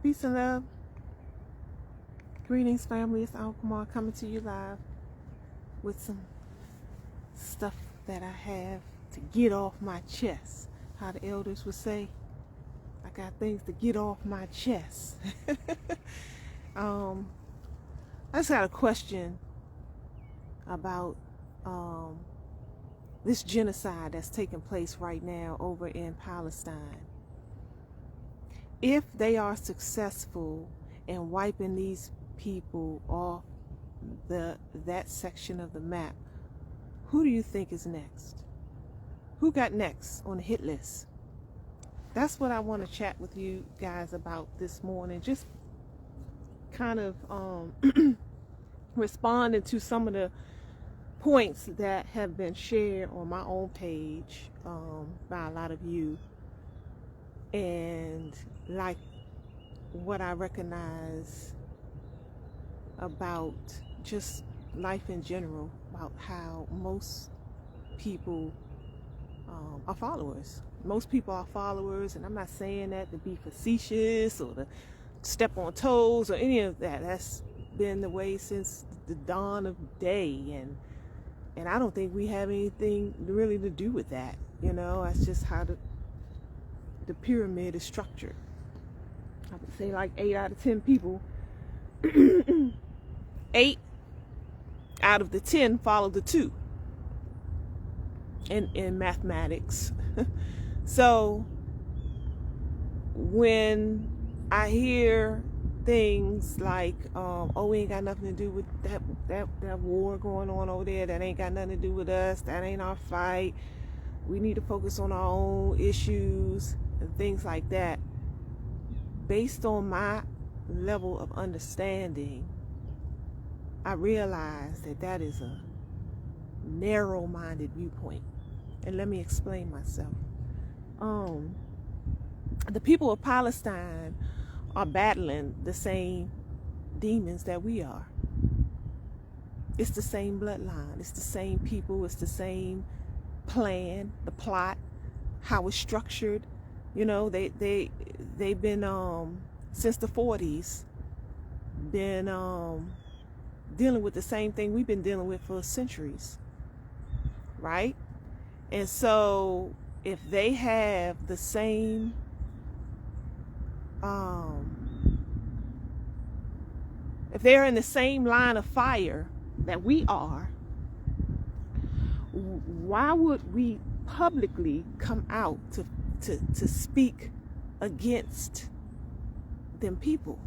Peace and love. Greetings, family. It's Alkamar coming to you live with some stuff that I have to get off my chest. How the elders would say, I got things to get off my chest. I just got a question about this genocide that's taking place right now over in Palestine. If they are successful in wiping these people off that section of the map, who do you think is next? Who got next on the hit list? That's what I want to chat with you guys about this morning. Just kind of responding to some of the points that have been shared on my own page by a lot of you, and like what I recognize about just life in general, about how most people are followers. Most people are followers, and I'm not saying that to be facetious or to step on toes or any of that. That's been the way since the dawn of day, and I don't think we have anything really to do with that. You know, that's just how the pyramid is structured. I would say like 8 out of 10 people, 8 out of the 10 follow the 2 in mathematics. So when I hear things like, oh, we ain't got nothing to do with that war going on over there, that ain't got nothing to do with us, that ain't our fight, we need to focus on our own issues and things like that, based on my level of understanding, I realize that that is a narrow-minded viewpoint. And let me explain myself. The people of Palestine are battling the same demons that we are. It's the same bloodline. It's the same people. It's the same plan, the plot, how it's structured. You know, they've been since the 40s been dealing with the same thing we've been dealing with for centuries, right? And so if they have the same if they're in the same line of fire that we are, why would we publicly come out to speak against them people?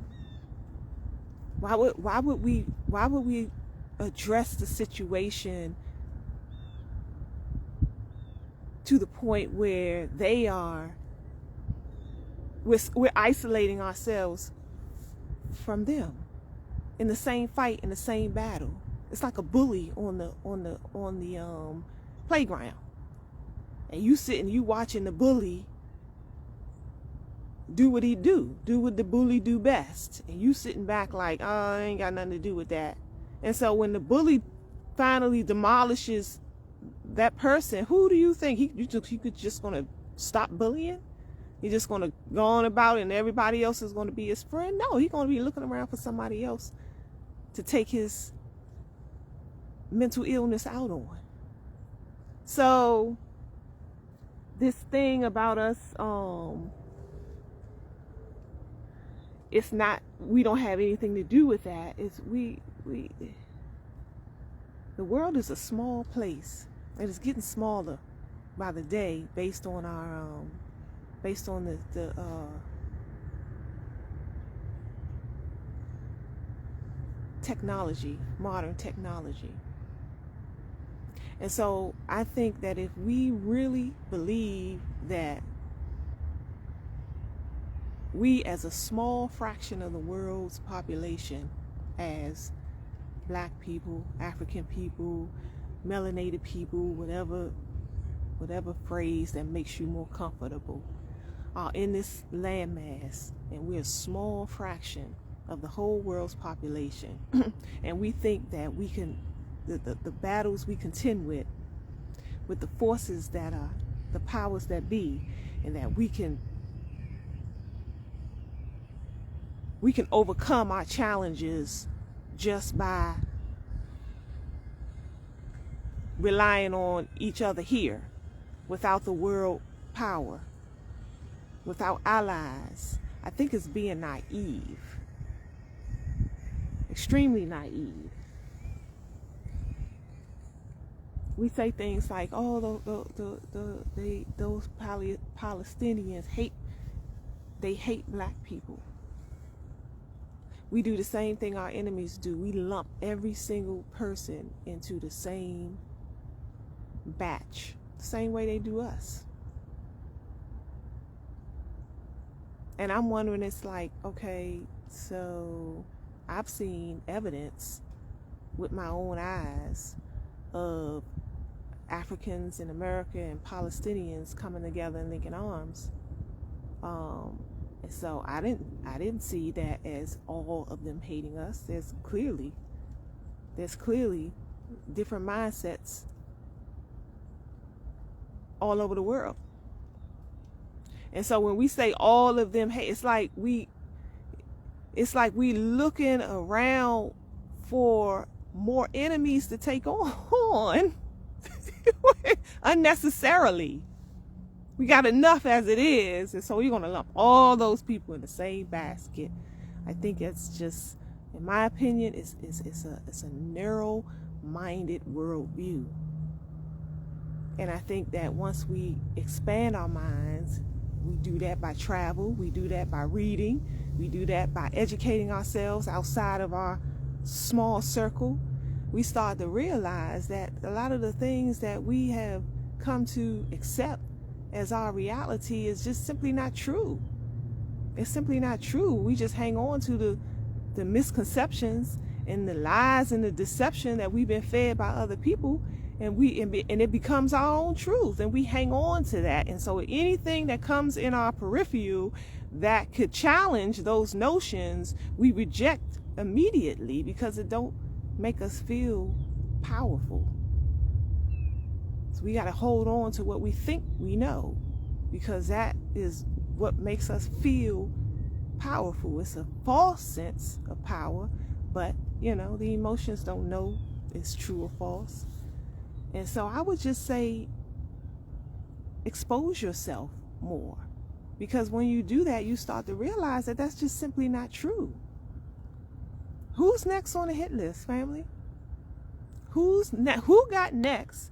Why would we address the situation to the point where we're isolating ourselves from them in the same fight, in the same battle? It's like a bully on the playground, and you sitting, you watching the bully do what the bully do best, and you sitting back like, oh, I ain't got nothing to do with that. And so when the bully finally demolishes that person, who do you think he could just gonna stop bullying? He's just gonna go on about it and everybody else is gonna be his friend? No, he's gonna be looking around for somebody else to take his mental illness out on. So this thing about us, it's not, we don't have anything to do with that. It's the world is a small place, and it's getting smaller by the day based on our the technology, modern technology. And so I think that if we really believe that we, as a small fraction of the world's population, as black people, African people, melanated people, whatever phrase that makes you more comfortable, are in this landmass, and we're a small fraction of the whole world's population, and we think that we can, the battles we contend with the forces that are the powers that be, and that we can we can overcome our challenges just by relying on each other here, without the world power, without allies. I think it's being naive, extremely naive. We say things like, "Oh, those Palestinians hate black people." We do the same thing our enemies do. We lump every single person into the same batch, the same way they do us. And I'm wondering, it's like, okay, so I've seen evidence with my own eyes of Africans in America and Palestinians coming together and linking arms. And so I didn't see that as all of them hating us. There's clearly different mindsets all over the world. And so when we say all of them hate, it's like we looking around for more enemies to take on unnecessarily. We got enough as it is, and so we're going to lump all those people in the same basket. I think it's just, in my opinion, it's a narrow-minded worldview. And I think that once we expand our minds, we do that by travel, we do that by reading, we do that by educating ourselves outside of our small circle. We start to realize that a lot of the things that we have come to accept as our reality is just simply not true. It's simply not true. We just hang on to the misconceptions and the lies and the deception that we've been fed by other people, and it becomes our own truth, and we hang on to that. And so anything that comes in our peripheral that could challenge those notions, we reject immediately because it don't make us feel powerful. So we got to hold on to what we think we know, because that is what makes us feel powerful. It's a false sense of power, but the emotions don't know it's true or false. And so I would just say, expose yourself more, because when you do that, you start to realize that that's just simply not true. Who's next on the hit list, family? Who got next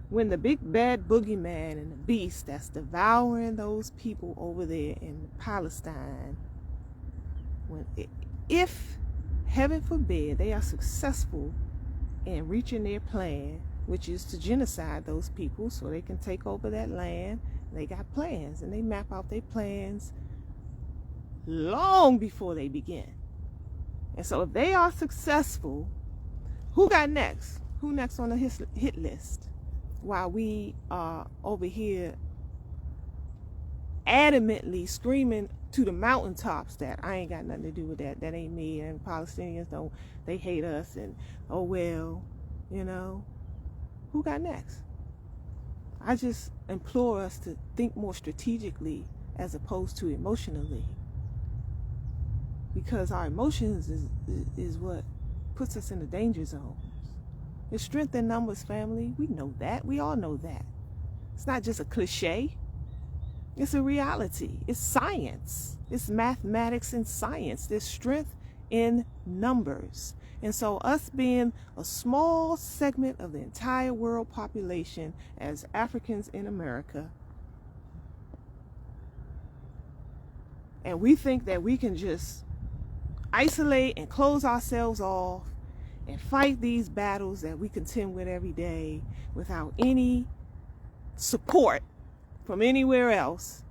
when the big bad boogeyman and the beast that's devouring those people over there in Palestine, if heaven forbid they are successful in reaching their plan, which is to genocide those people so they can take over that land? They got plans, and they map out their plans long before they begin. And so if they are successful, who got next? Who next on the hit list? While we are over here adamantly screaming to the mountaintops that I ain't got nothing to do with that. That ain't me. And Palestinians they hate us. And oh well, who got next? I just implore us to think more strategically as opposed to emotionally, because our emotions is what puts us in the danger zone. It's strength in numbers, family. We know that. We all know that. It's not just a cliche. It's a reality. It's science. It's mathematics and science. There's strength in numbers. And so us being a small segment of the entire world population as Africans in America, and we think that we can just isolate and close ourselves off and fight these battles that we contend with every day without any support from anywhere else.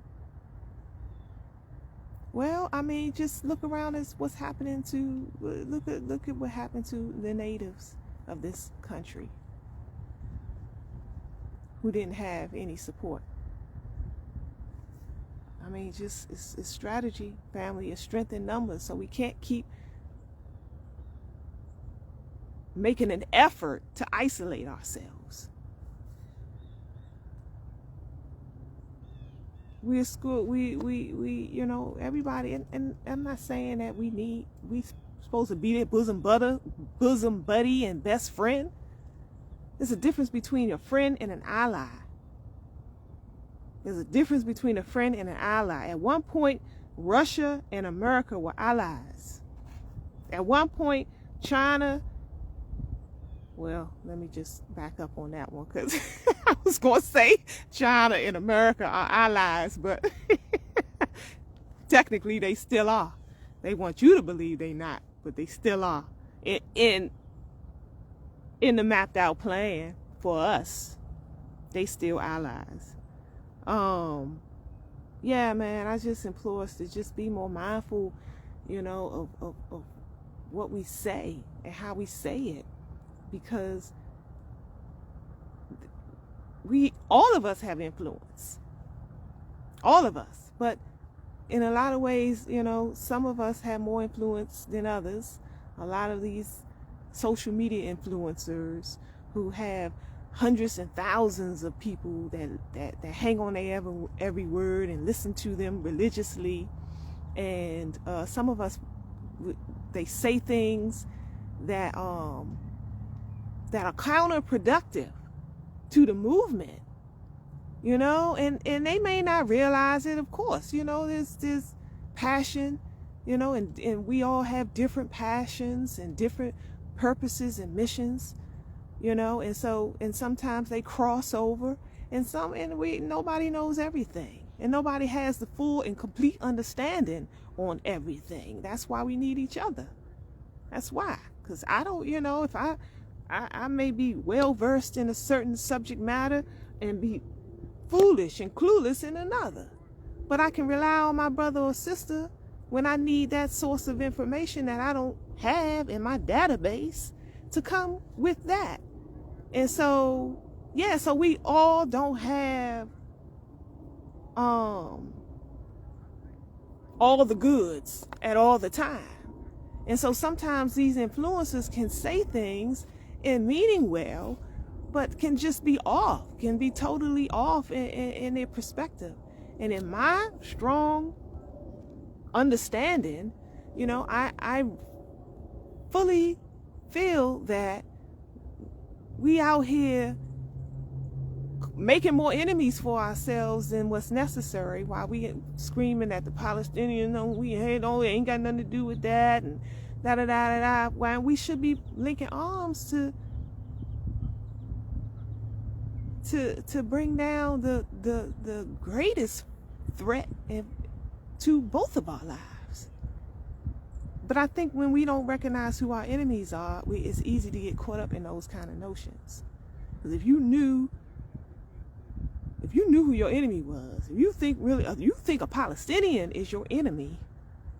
Well, I mean, just look around at what's happening look at what happened to the natives of this country who didn't have any support. I mean, it's strategy, family. It's strength in numbers. So we can't keep making an effort to isolate ourselves. we're school, you know, everybody, and I'm not saying that we supposed to be their bosom buddy and best friend. There's a difference between a friend and an ally. There's a difference between a friend and an ally. At one point, Russia and America were allies. At one point, China, well, let me just back up on that one, because I was going to say China and America are allies, but technically they still are. They want you to believe they're not, but they still are. In the mapped out plan for us, they still allies. Yeah, man, I just implore us to just be more mindful, you know, of what we say and how we say it, because all of us have influence, all of us, but in a lot of ways, you know, some of us have more influence than others. A lot of these social media influencers who have hundreds and thousands of people that hang on their every word and listen to them religiously, and some of us, they say things that are counterproductive to the movement, you know, and they may not realize it. Of course, you know, there's passion, you know, and we all have different passions and different purposes and missions, you know, and sometimes they cross over, and nobody knows everything, and nobody has the full and complete understanding on everything. That's why we need each other. That's why, because I don't, you know, if I may be well versed in a certain subject matter and be foolish and clueless in another, but I can rely on my brother or sister when I need that source of information that I don't have in my database to come with that. And so, yeah, so we all don't have all the goods at all the time. And so sometimes these influencers can say things and meaning well, but can just be off, can be totally off in their perspective. And in my strong understanding, you know, I fully feel that we out here making more enemies for ourselves than what's necessary, while we screaming at the Palestinians, no, we ain't got nothing to do with that, and da da da da da. When we should be linking arms to bring down the greatest threat to both of our lives. But I think when we don't recognize who our enemies are, it's easy to get caught up in those kind of notions. Because if you knew who your enemy was, if you think a Palestinian is your enemy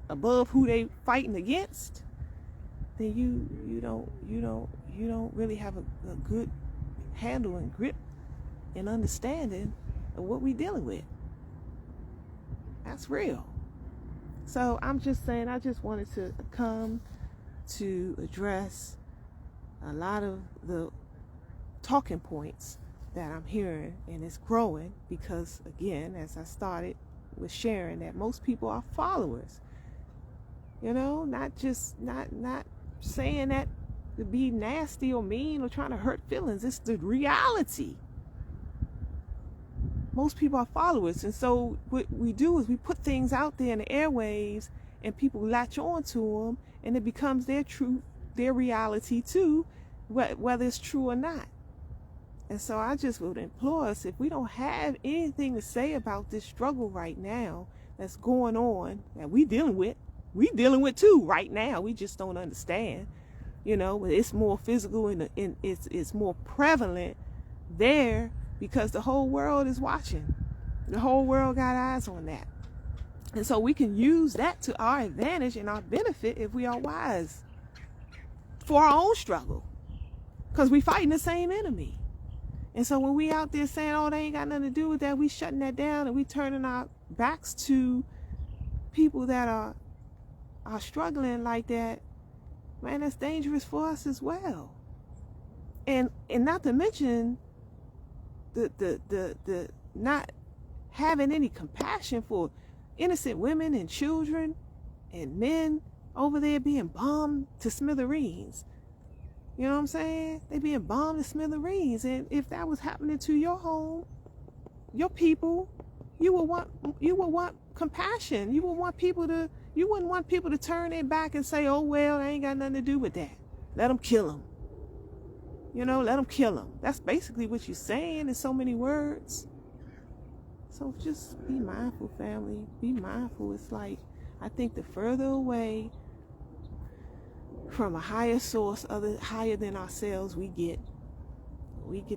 above who they fighting against, then you don't really have a good handle and grip and understanding of what we dealing with. That's real. So I'm just saying, I just wanted to come to address a lot of the talking points that I'm hearing, and it's growing because, again, as I started with sharing, that most people are followers. You know, not saying that to be nasty or mean or trying to hurt feelings. It's the reality. Most people are followers, and so what we do is we put things out there in the airwaves, and people latch on to them, and it becomes their truth, their reality too, whether it's true or not. And so I just would implore us, if we don't have anything to say about this struggle right now that's going on, that we dealing with too right now. We just don't understand. You know, it's more physical and it's more prevalent there because the whole world is watching. The whole world got eyes on that. And so we can use that to our advantage and our benefit if we are wise for our own struggle, because we fighting the same enemy. And so when we out there saying, oh, they ain't got nothing to do with that, we shutting that down and we turning our backs to people that are struggling like that, man, that's dangerous for us as well. And not to mention the not having any compassion for innocent women and children and men over there being bombed to smithereens. You know what I'm saying? They being bombed to smithereens. And if that was happening to your home, your people, you would want compassion. You wouldn't want people to turn their back and say, oh, well, I ain't got nothing to do with that. Let them kill them. You know, let them kill them. That's basically what you're saying in so many words. So just be mindful, family. Be mindful. It's like, I think the further away from a higher source, higher than ourselves we get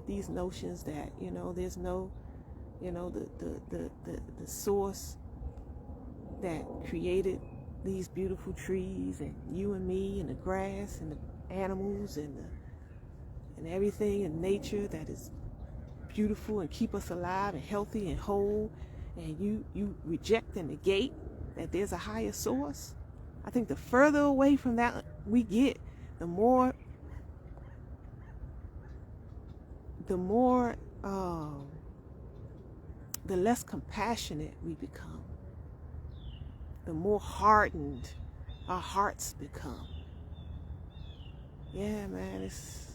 these notions that, you know, there's no, you know, the source that created these beautiful trees and you and me and the grass and the animals and everything in nature that is beautiful and keep us alive and healthy and whole, and you reject and negate that there's a higher source. I think the further away from that we get, the less compassionate we become, the more hardened our hearts become. Yeah, man, it's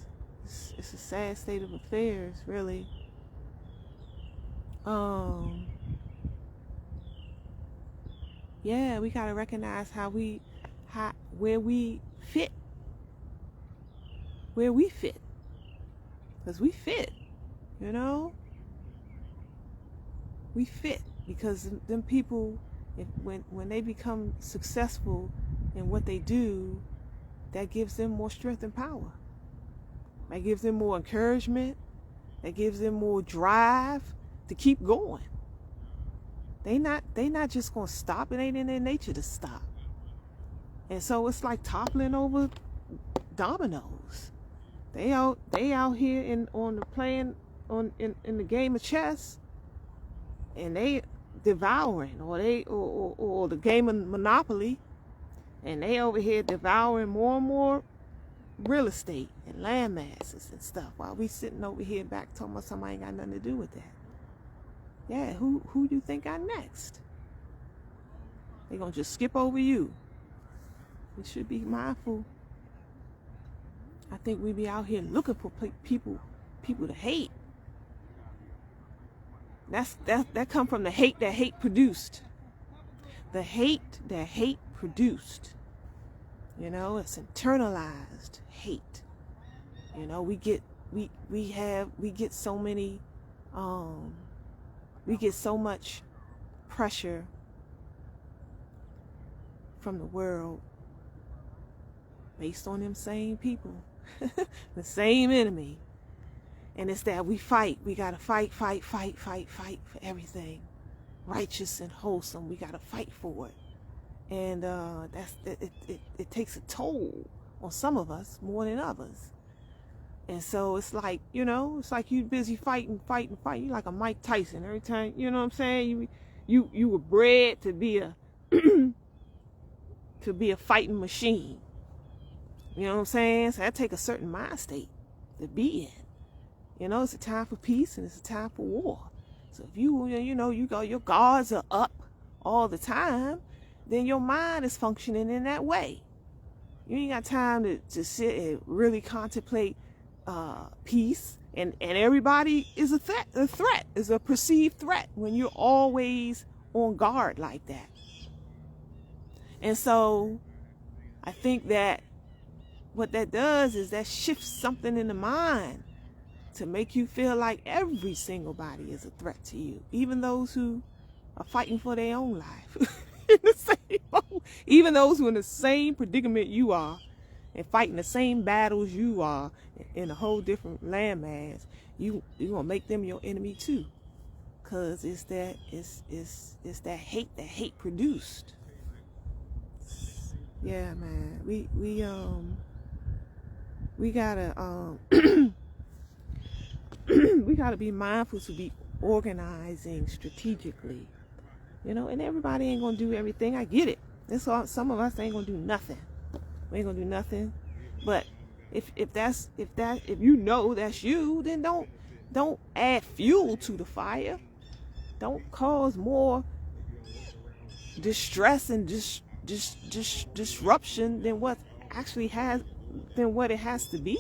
a sad state of affairs, really. Yeah, we gotta recognize where we fit, because we fit, you know. We fit because them people, when they become successful in what they do, that gives them more strength and power. That gives them more encouragement. That gives them more drive to keep going. They not just gonna stop. It ain't in their nature to stop. And so it's like toppling over dominoes. They out here in the game of chess, and they devouring, or the game of Monopoly, and they over here devouring more and more real estate and land masses and stuff, while we sitting over here back talking about somebody ain't got nothing to do with that. Yeah, who you think got next? They gonna just skip over you. We should be mindful. I think we be out here looking for people to hate. That come from the hate that hate produced. The hate that hate produced. You know, it's internalized hate. You know, we get so many, we get so much pressure from the world based on them same people, the same enemy. And it's that we fight. We gotta fight for everything righteous and wholesome. We gotta fight for it. And it takes a toll on some of us more than others. And so it's like, you know, it's like you busy fighting. You like a Mike Tyson. Every time, you know what I'm saying? You were bred to be a to be a fighting machine. You know what I'm saying? So that take a certain mind state to be in. You know, it's a time for peace and it's a time for war. So if your guards are up all the time, then your mind is functioning in that way. You ain't got time to sit and really contemplate peace, and everybody is a threat, is a perceived threat when you're always on guard like that. And so I think that what that does is that shifts something in the mind to make you feel like every single body is a threat to you, even those who are fighting for their own life. Even those who are in the same predicament you are and fighting the same battles you are in a whole different landmass, you're gonna make them your enemy too, because it's that hate that hate produced. Yeah, man, we gotta we gotta be mindful to be organizing strategically. You know, and everybody ain't gonna do everything. I get it. Some of us ain't gonna do nothing. We ain't gonna do nothing. But if you know that's you, then don't add fuel to the fire. don't cause more distress and disruption than what actually has than what it has to be.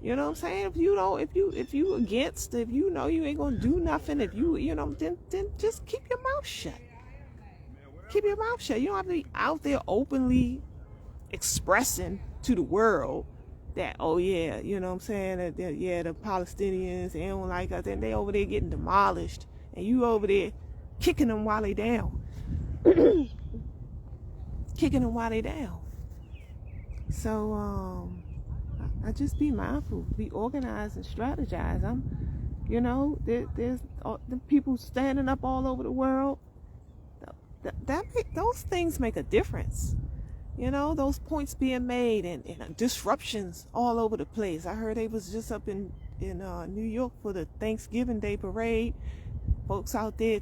You know what I'm saying? If you against, if you know you ain't gonna do nothing, if then just keep your mouth shut. Keep your mouth shut. You don't have to be out there openly expressing to the world that, oh yeah, you know what I'm saying, that yeah, the Palestinians, they don't like us, and they over there getting demolished, and you over there kicking them while they down. Kicking them while they down. So I just be mindful, be organized and strategize. There's the people standing up all over the world. Those things make a difference. Those points being made and disruptions all over the place. I heard they was just up in New York for the Thanksgiving Day parade. Folks out there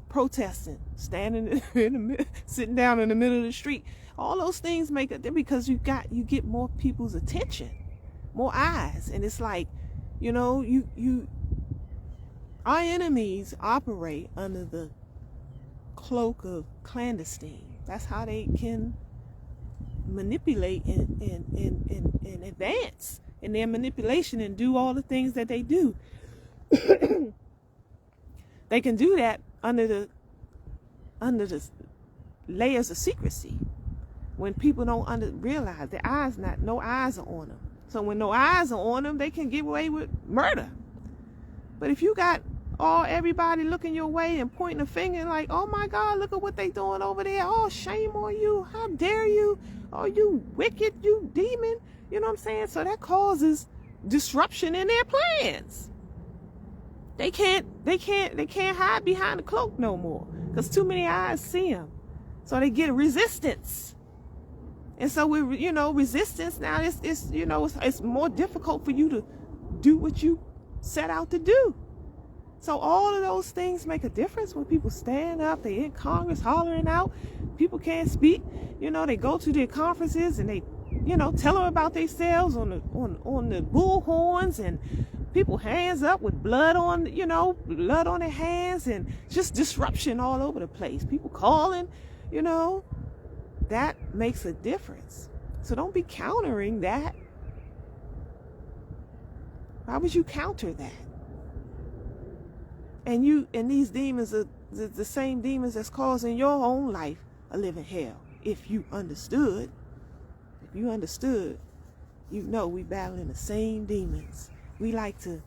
protesting, standing sitting down in the middle of the street. All those things make a difference because you get more people's attention, more eyes, and it's like, our enemies operate under the cloak of clandestine. That's how they can manipulate and advance in their manipulation and do all the things that they do. They can do that under the layers of secrecy, when people don't realize no eyes are on them. So when no eyes are on them, they can get away with murder. But if you got everybody looking your way and pointing a finger like, oh my God, look at what they doing over there. Oh, shame on you. How dare you? Oh, you wicked, you demon. You know what I'm saying? So that causes disruption in their plans. They can't hide behind the cloak no more because too many eyes see them. So they get resistance. And so resistance now it's more difficult for you to do what you set out to do. So all of those things make a difference when people stand up. They in Congress hollering out. People can't speak. They go to their conferences and they, tell them about themselves on the bullhorns, and people hands up with blood on their hands, and just disruption all over the place. People calling, that makes a difference. So don't be countering that. Why would you counter that? And these demons are the same demons that's causing your own life a living hell. If you understood, we battling the same demons. We like to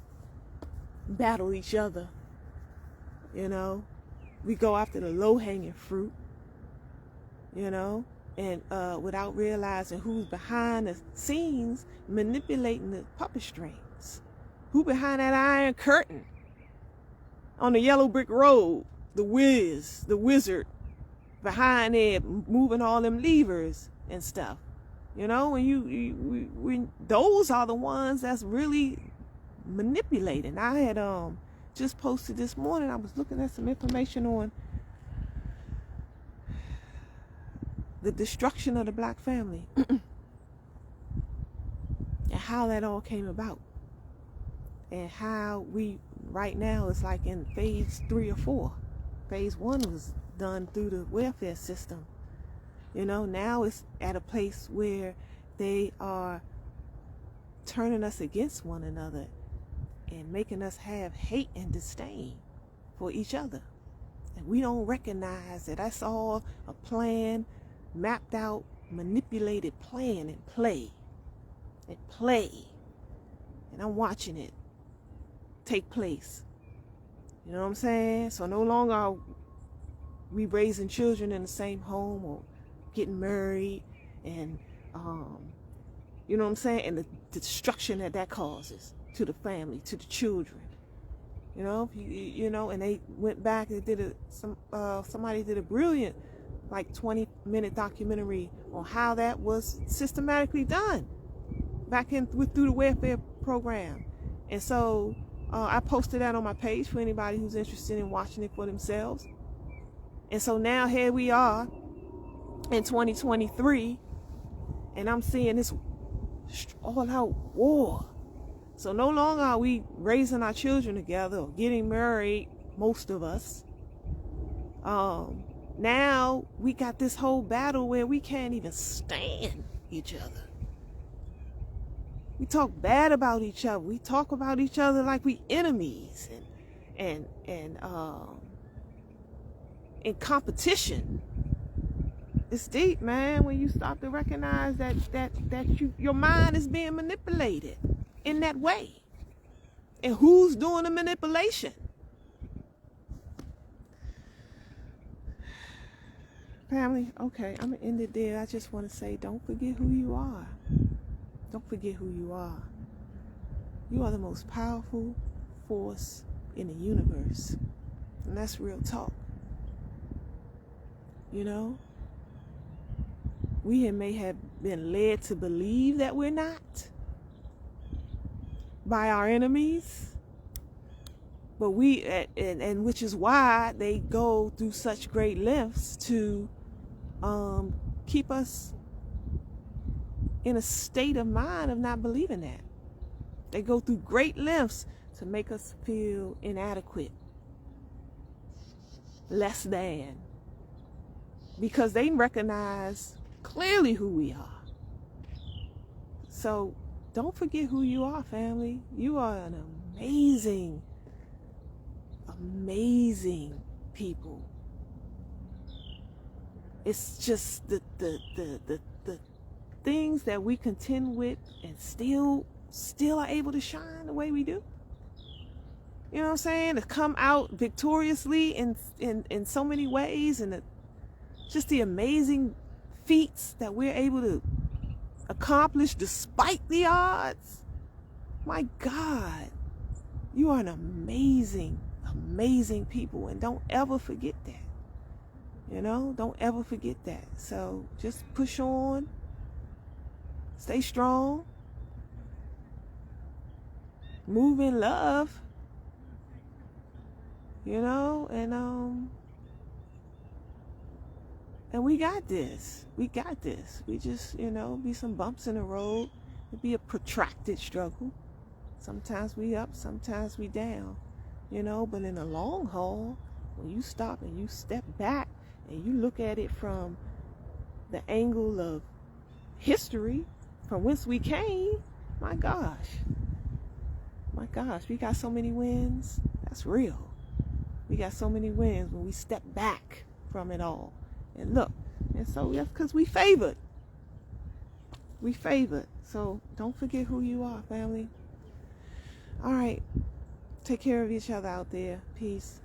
battle each other. We go after the low-hanging fruit, and without realizing who's behind the scenes manipulating the puppet strings. Who behind that iron curtain on the yellow brick road, the wizard behind there moving all them levers and stuff. When those are the ones that's really manipulating. I had just posted this morning, I was looking at some information on the destruction of the black family and how that all came about, and how we right now it's like in phase 3 or 4. Phase 1 was done through the welfare system. Now it's at a place where they are turning us against one another and making us have hate and disdain for each other. And we don't recognize that that's all a plan, mapped out, manipulated plan and play. And I'm watching it take place. You know what I'm saying? So no longer are we raising children in the same home or getting married, and you know what I'm saying, and the destruction that causes to the family, to the children. And they went back and did somebody did a brilliant 20-minute documentary on how that was systematically done back through the welfare program. And so I posted that on my page for anybody who's interested in watching it for themselves. And so now here we are in 2023, and I'm seeing this all-out war. So no longer are we raising our children together or getting married most of us. Now we got this whole battle where we can't even stand each other. We talk bad about each other. We talk about each other like we enemies and in competition. It's deep, man, when you stop to recognize that your mind is being manipulated in that way. And who's doing the manipulation? Family, okay, I'm gonna end it there. I just want to say, don't forget who you are. Don't forget who you are. You are the most powerful force in the universe. And that's real talk. You know? We may have been led to believe that we're not by our enemies. But and which is why they go through such great lengths to keep us in a state of mind of not believing that. They go through great lengths to make us feel inadequate, less than, because they recognize clearly who we are. So don't forget who you are, family. You are an amazing people. It's just the things that we contend with and still are able to shine the way we do. You know what I'm saying? To come out victoriously in so many ways, and just the amazing feats that we're able to accomplish despite the odds. My God, you are an amazing people, and don't ever forget that. You know, don't ever forget that. So just push on, stay strong, move in love, you know, and we got this. We just, you know, be some bumps in the road. It'd be a protracted struggle. Sometimes we up, sometimes we down, you know, but in the long haul, when you stop and you step back and you look at it from the angle of history, from whence we came, my gosh, we got so many wins. That's real. We got so many wins when we step back from it all and look. And so that's because we favored. So don't forget who you are, family. All right. Take care of each other out there. Peace.